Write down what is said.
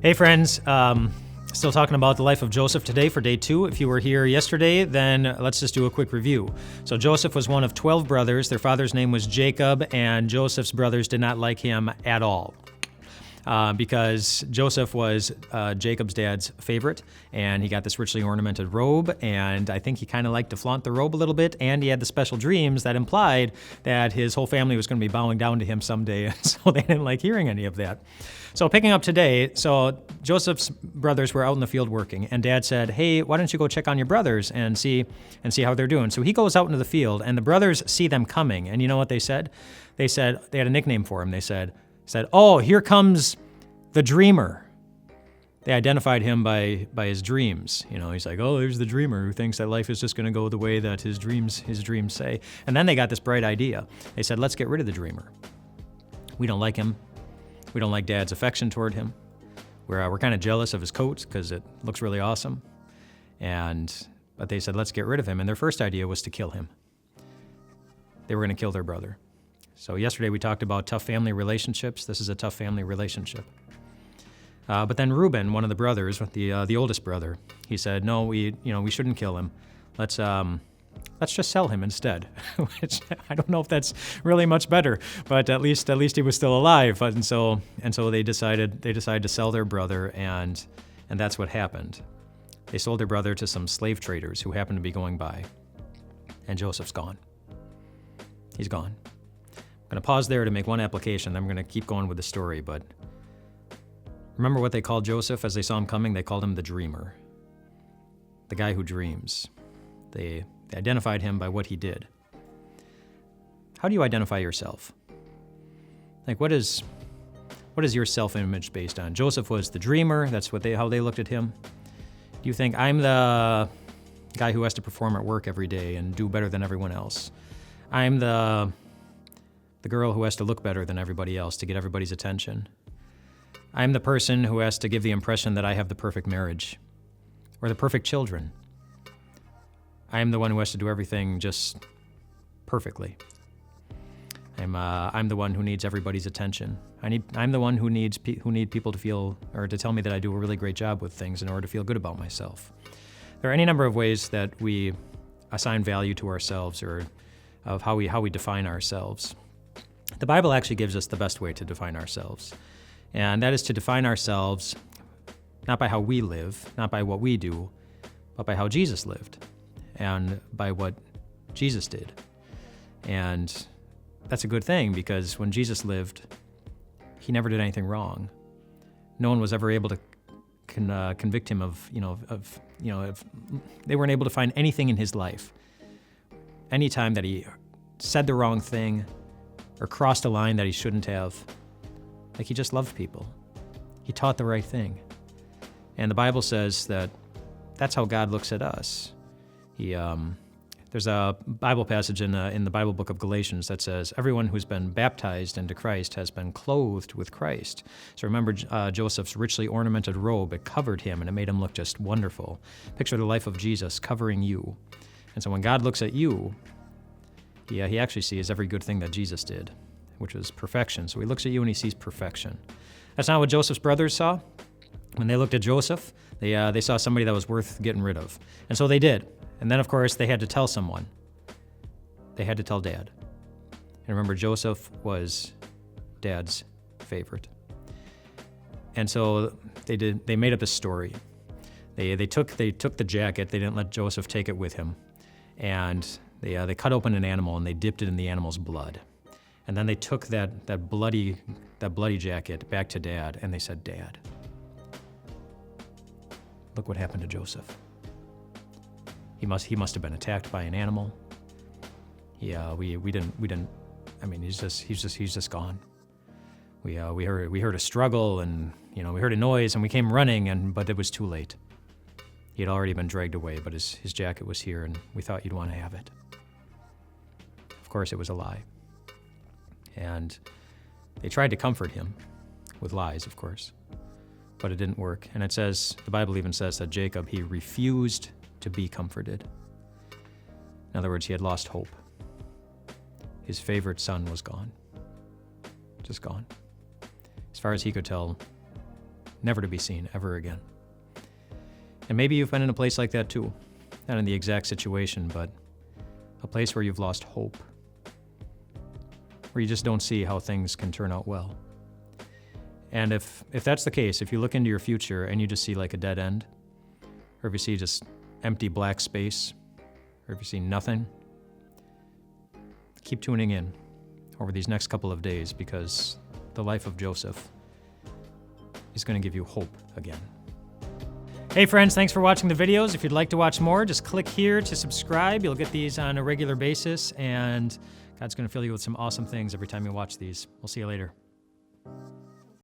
Hey friends, still talking about the life of Joseph today for day 2. If you were here yesterday, then let's just do a quick review. So Joseph was one of 12 brothers. Their father's name was Jacob, and Joseph's brothers did not like him at all. Because Joseph was Jacob's dad's favorite, and he got this richly ornamented robe, and I think he kind of liked to flaunt the robe a little bit, and he had the special dreams that implied that his whole family was going to be bowing down to him someday, and so they didn't like hearing any of that. So picking up today, so Joseph's brothers were out in the field working, and Dad said, hey, why don't you go check on your brothers and see how they're doing? So he goes out into the field, and the brothers see them coming, and you know what they said? They said, they had a nickname for him. They said, oh, here comes the dreamer. They identified him by his dreams. You know, he's like, oh, there's the dreamer who thinks that life is just going to go the way that his dreams say. And then they got this bright idea. They said, let's get rid of the dreamer. We don't like him. We don't like Dad's affection toward him. We're kind of jealous of his coat because it looks really awesome. But they said, let's get rid of him. And their first idea was to kill him. They were going to kill their brother. So yesterday we talked about tough family relationships. This is a tough family relationship. But then Reuben, one of the brothers, the oldest brother, he said, no, we shouldn't kill him. Let's just sell him instead. Which I don't know if that's really much better, but at least he was still alive. And so they decided to sell their brother, and that's what happened. They sold their brother to some slave traders who happened to be going by, and Joseph's gone. He's gone. I'm going to pause there to make one application, then I'm going to keep going with the story, but remember what they called Joseph as they saw him coming? They called him the dreamer, the guy who dreams. They identified him by what he did. How do you identify yourself? Like, what is your self-image based on? Joseph was the dreamer. That's how they looked at him. Do you think I'm the guy who has to perform at work every day and do better than everyone else? I'm the girl who has to look better than everybody else to get everybody's attention. I'm the person who has to give the impression that I have the perfect marriage or the perfect children. I'm the one who has to do everything just perfectly. I'm the one who needs everybody's attention. I'm the one who need people to feel or to tell me that I do a really great job with things in order to feel good about myself. There are any number of ways that we assign value to ourselves or of how we define ourselves. The Bible actually gives us the best way to define ourselves, and that is to define ourselves not by how we live, not by what we do, but by how Jesus lived and by what Jesus did. And that's a good thing because when Jesus lived, he never did anything wrong. No one was ever able to convict him of they weren't able to find anything in his life. Anytime that he said the wrong thing or crossed a line that he shouldn't have, like he just loved people. He taught the right thing. And the Bible says that that's how God looks at us. There's a Bible passage in the Bible book of Galatians that says, everyone who's been baptized into Christ has been clothed with Christ. So remember Joseph's richly ornamented robe, it covered him and it made him look just wonderful. Picture the life of Jesus covering you. And so when God looks at you, he actually sees every good thing that Jesus did, which was perfection. So he looks at you and he sees perfection. That's not what Joseph's brothers saw. When they looked at Joseph, they saw somebody that was worth getting rid of. And so they did. And then, of course, they had to tell someone. They had to tell Dad. And remember, Joseph was Dad's favorite. And so they made up a story. They took the jacket. They didn't let Joseph take it with him. And they cut open an animal and they dipped it in the animal's blood. And then they took that bloody jacket back to Dad and they said, Dad, look what happened to Joseph. He must have been attacked by an animal. Yeah, we didn't. I mean, he's just gone. We heard a struggle and we heard a noise and we came running but it was too late. He had already been dragged away, but his jacket was here and we thought you'd want to have it. Of course, it was a lie. And they tried to comfort him with lies, of course, but it didn't work. And the Bible even says that Jacob, he refused to be comforted. In other words, he had lost hope. His favorite son was gone. Just gone. As far as he could tell, never to be seen ever again. And maybe you've been in a place like that too. Not in the exact situation, but a place where you've lost hope, where you just don't see how things can turn out well. And if that's the case, if you look into your future and you just see like a dead end, or if you see just empty black space, or if you see nothing, keep tuning in over these next couple of days, because the life of Joseph is going to give you hope again. Hey friends, thanks for watching the videos. If you'd like to watch more, just click here to subscribe. You'll get these on a regular basis, and God's going to fill you with some awesome things every time you watch these. We'll see you later.